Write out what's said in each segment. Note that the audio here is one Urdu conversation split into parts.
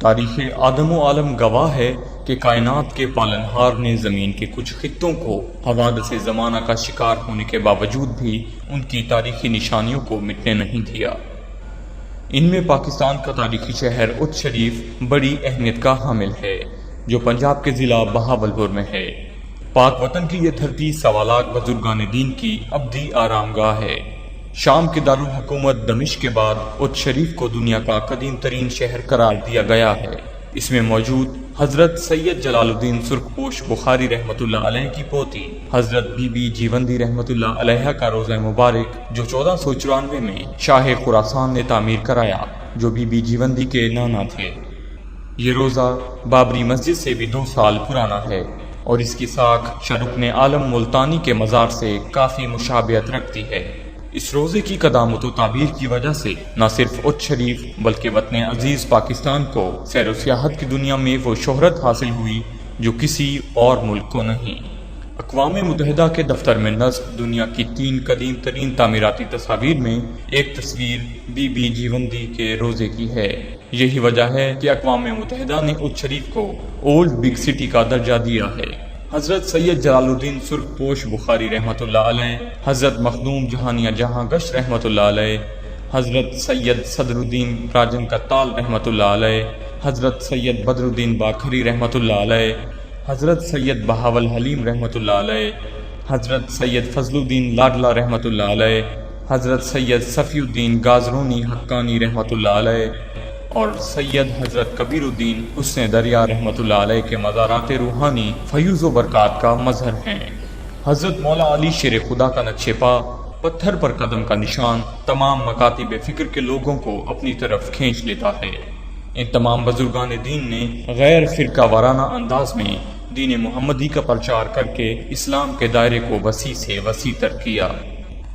تاریخ آدم و عالم گواہ ہے کہ کائنات کے پالنہار نے زمین کے کچھ خطوں کو حوادث زمانہ کا شکار ہونے کے باوجود بھی ان کی تاریخی نشانیوں کو مٹنے نہیں دیا۔ ان میں پاکستان کا تاریخی شہر اچ شریف بڑی اہمیت کا حامل ہے، جو پنجاب کے ضلع بہاولپور میں ہے۔ پاک وطن کی یہ دھرتی سوا لاکھ بزرگان دین کی ابدی آرام گاہ ہے۔ شام کے دارالحکومت دمشق کے بعد اچ شریف کو دنیا کا قدیم ترین شہر قرار دیا گیا ہے۔ اس میں موجود حضرت سید جلال الدین سرخپوش بخاری رحمۃ اللہ علیہ کی پوتی حضرت بی بی جیوندی رحمۃ اللہ علیہ کا روضہ مبارک، جو 1494 میں شاہ خراسان نے تعمیر کرایا، جو بی بی جیوندی کے نانا تھے۔ یہ روضہ بابری مسجد سے بھی 2 سال پرانا ہے اور اس کی ساکھ شرکن عالم ملتانی کے مزار سے کافی مشابہت رکھتی ہے۔ اس روضے کی قدامت و تعبیر کی وجہ سے نہ صرف اچ شریف بلکہ وطن عزیز پاکستان کو سیر و سیاحت کی دنیا میں وہ شہرت حاصل ہوئی جو کسی اور ملک کو نہیں۔ اقوام متحدہ کے دفتر میں نصب دنیا کی 3 قدیم ترین تعمیراتی تصاویر میں ایک تصویر بی بی جیوندی کے روضے کی ہے۔ یہی وجہ ہے کہ اقوام متحدہ نے اچ شریف کو اولڈ بگ سٹی کا درجہ دیا ہے۔ حضرت سید جلال الدین سرخپوش بخاری رحمۃ اللہ علیہ، حضرت مخدوم جہانیہ جہاں گشت رحمۃ اللہ علیہ، حضرت سید صدر الدین راجن کتال رحمۃ اللہ علیہ، حضرت سید بدر الدین باکھری رحمۃ اللہ علیہ، حضرت سید بہاول حلیم رحمۃ اللہ علیہ، حضرت سید فضل الدین لاڈلا رحمۃ اللہ علیہ، حضرت سید صفی الدین گازرونی حقانی رحمۃ اللہ علیہ اور سید حضرت کبیر الدین حسن دریا رحمۃ اللہ علیہ کے مزارات روحانی فیوز و برکات کا مظہر ہیں۔ حضرت مولا علی شیر خدا کا نقش پا، پتھر پر قدم کا نشان، تمام مکاتب فکر کے لوگوں کو اپنی طرف کھینچ لیتا ہے۔ ان تمام بزرگان دین نے غیر فرقہ وارانہ انداز میں دین محمدی کا پرچار کر کے اسلام کے دائرے کو وسیع سے وسیع تر کیا۔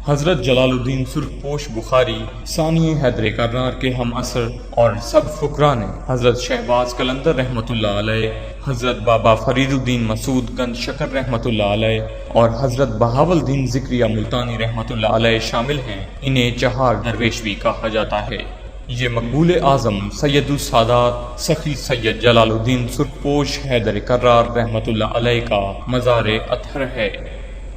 حضرت جلال الدین سرخپوش بخاری ثانی حیدر کرار کے ہم عصر اور سب فقراء نے حضرت شہباز قلندر رحمۃ اللہ علیہ، حضرت بابا فرید الدین مسعود گنج شکر رحمۃ اللہ علیہ اور حضرت بہاول الدین ذکریہ ملتانی رحمۃ اللہ علیہ شامل ہیں۔ انہیں چہار درویش بھی کہا جاتا ہے۔ یہ مقبول اعظم سید السادات سخی سید جلال الدین سرخپوش حیدر کرار رحمۃ اللہ علیہ کا مزار اطہر ہے۔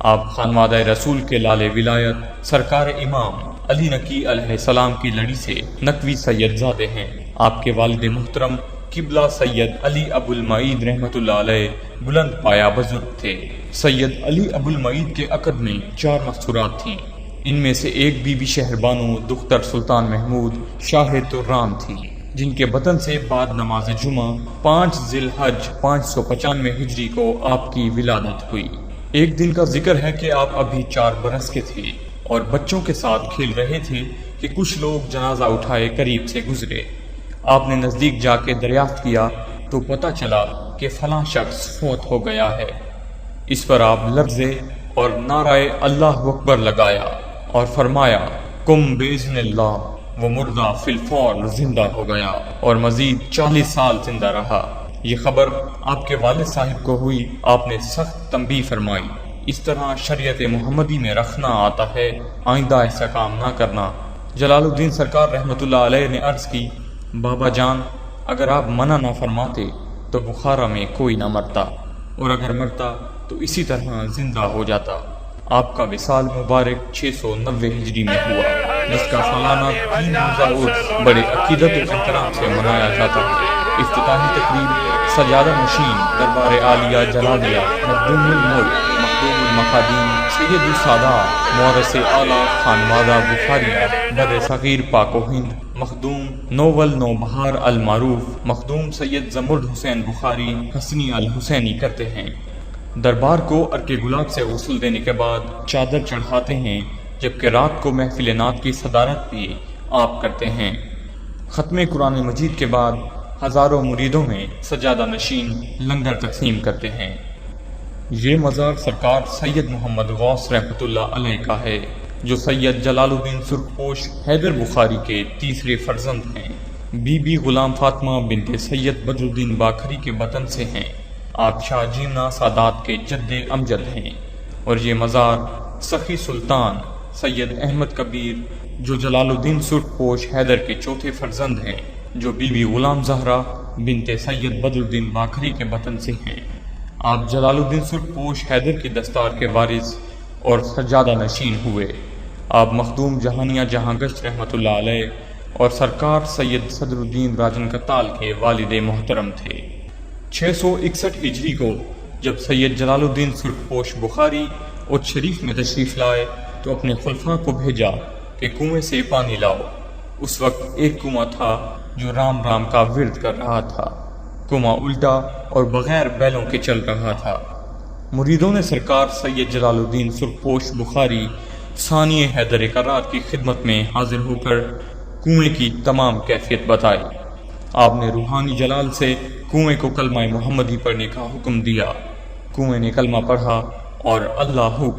آپ خانوادہ رسول کے لال ولایت سرکار امام علی نقی علیہ السلام کی لڑی سے نقوی سید زادے ہیں۔ آپ کے والد محترم قبلہ سید علی ابو المعید رحمۃ اللہ علیہ بلند پایا بزرگ تھے۔ سید علی ابو المعید کے عقد میں 4 مستورات تھیں۔ ان میں سے ایک بی بی شہر بانو دختر سلطان محمود شاہ ترام تھی، جن کے وطن سے بعد نماز جمعہ 5 ذی الحج 595 ہجری کو آپ کی ولادت ہوئی۔ ایک دن کا ذکر ہے کہ آپ ابھی 4 برس کے تھے اور بچوں کے ساتھ کھیل رہے تھے کہ کچھ لوگ جنازہ اٹھائے قریب سے گزرے۔ آپ نے نزدیک جا کے دریافت کیا تو پتہ چلا کہ فلاں شخص فوت ہو گیا ہے۔ اس پر آپ لرزے اور نعرہ اللہ اکبر لگایا اور فرمایا کم باذن اللہ، وہ مردہ فی الفور زندہ ہو گیا اور مزید 40 سال زندہ رہا۔ یہ خبر آپ کے والد صاحب کو ہوئی۔ آپ نے سخت تنبیہ فرمائی، اس طرح شریعت محمدی میں رکھنا آتا ہے، آئندہ ایسا کام نہ کرنا۔ جلال الدین سرکار رحمۃ اللہ علیہ نے عرض کی، بابا جان، اگر آپ منع نہ فرماتے تو بخارا میں کوئی نہ مرتا، اور اگر مرتا تو اسی طرح زندہ ہو جاتا۔ آپ کا وصال مبارک 690 ہجری میں ہوا، جس کا سالانہ 3 روزہ عرس بڑے عقیدت و احترام سے منایا جاتا ہے۔ افتتاحی تقریب سجادہ نشین دربار عالیہ جلالیہ مخدوم الملک مخدوم المخادیم سید السادات مورث اعلیٰ خانوادہ بخاریہ بر صغیر پاک و ہند مخدوم نوول نوبہار المعروف مخدوم سید زمرد حسین بخاری حسنی الحسینی کرتے ہیں۔ دربار کو عرق گلاب سے غسل دینے کے بعد چادر چڑھاتے ہیں، جبکہ رات کو محفل نعت کی صدارت بھی آپ کرتے ہیں۔ ختم قرآن مجید کے بعد ہزاروں مریدوں میں سجادہ نشین لنگر تقسیم کرتے ہیں۔ یہ مزار سرکار سید محمد غوث رحمۃ اللہ علیہ کا ہے، جو سید جلال الدین سرخپوش حیدر بخاری کے تیسرے فرزند ہیں۔ بی بی غلام فاطمہ بنت سید بدر الدین باکھری کے وطن سے ہیں۔ آپ شاہ جیمنا سادات کے جد امجد ہیں، اور یہ مزار سخی سلطان سید احمد کبیر جو جلال الدین سرخپوش حیدر کے چوتھے فرزند ہیں، جو بی بی غلام زہرا بنت سید بدر الدین باکھری کے وطن سے ہیں۔ آپ جلال الدین سرخپوش حیدر کی دستار کے وارث اور سجادہ نشین ہوئے۔ آپ مخدوم جہانیہ جہاں گشت رحمۃ اللہ علیہ اور سرکار سید صدر الدین راجن کتال کے والد محترم تھے۔ 661 ہجری کو جب سید جلال الدین سرخپوش بخاری اچ شریف میں تشریف لائے تو اپنے خلفاء کو بھیجا کہ کنویں سے پانی لاؤ۔ اس وقت ایک کنواں تھا جو رام رام کا ورد کر رہا تھا۔ کنواں الٹا اور بغیر بیلوں کے چل رہا تھا۔ مریدوں نے سرکار سید جلال الدین سرخپوش بخاری ثانی حیدر کرار کی خدمت میں حاضر ہو کر کنویں کی تمام کیفیت بتائی۔ آپ نے روحانی جلال سے کنویں کو کلمہ محمدی پڑھنے کا حکم دیا۔ کنویں نے کلمہ پڑھا اور اللہ ہو۔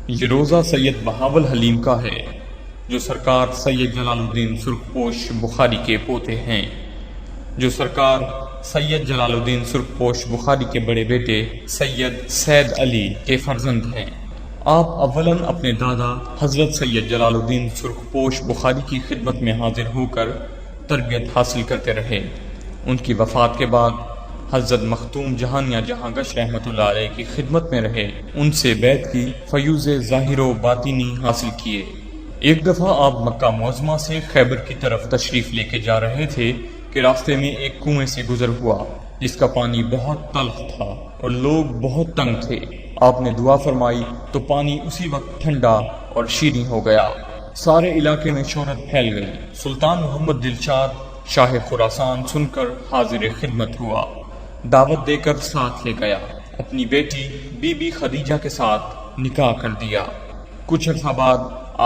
یہ روزہ سید بہاول حلیم کا ہے جو سرکار سید جلال الدین سرخپوش بخاری کے پوتے ہیں، جو سرکار سید جلال الدین سرخپوش بخاری کے بڑے بیٹے سید سید علی کے فرزند ہیں۔ آپ اولاً اپنے دادا حضرت سید جلال الدین سرخپوش بخاری کی خدمت میں حاضر ہو کر تربیت حاصل کرتے رہے۔ ان کی وفات کے بعد حضرت مختوم جہانیہ جہاں گشت رحمۃ اللہ علیہ کی خدمت میں رہے، ان سے بیعت کی، فیوز ظاہر و باطنی حاصل کیے۔ ایک دفعہ آپ مکہ معظمہ سے خیبر کی طرف تشریف لے کے جا رہے تھے کہ راستے میں ایک کنویں سے گزر ہوا جس کا پانی بہت تلخ تھا اور لوگ بہت تنگ تھے۔ آپ نے دعا فرمائی تو پانی اسی وقت ٹھنڈا اور شیریں ہو گیا۔ سارے علاقے میں شہرت پھیل گئی۔ سلطان محمد دلشاد شاہ خراسان سن کر حاضر خدمت ہوا، دعوت دے کر ساتھ لے گیا، اپنی بیٹی بی بی خدیجہ کے ساتھ نکاح کر دیا۔ کچھ عرصہ بعد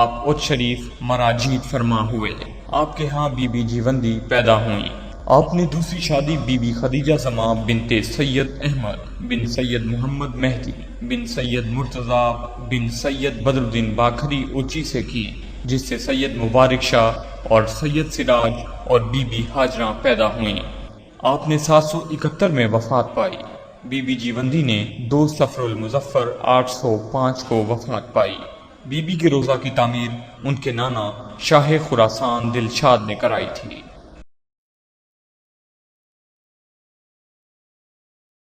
آپ اچ شریف مراجید فرما ہوئے۔ آپ کے ہاں بی بی جیوندی پیدا ہوئیں۔ آپ نے دوسری شادی بی بی خدیجہ زماں بنت سید احمد بن سید محمد مہدی بن سید مرتضیٰ بن سید بدر الدین باکھری اوچی سے کی، جس سے سید مبارک شاہ اور سید سراج اور بی بی ہاجرہ پیدا ہوئیں۔ آپ نے 771 میں وفات پائی۔ بی بی جیوندی نے 2 صفر المظفر 805 کو وفات پائی۔ بی بی کے روضہ کی تعمیر ان کے نانا شاہ خراسان دلشاد نے کرائی تھی۔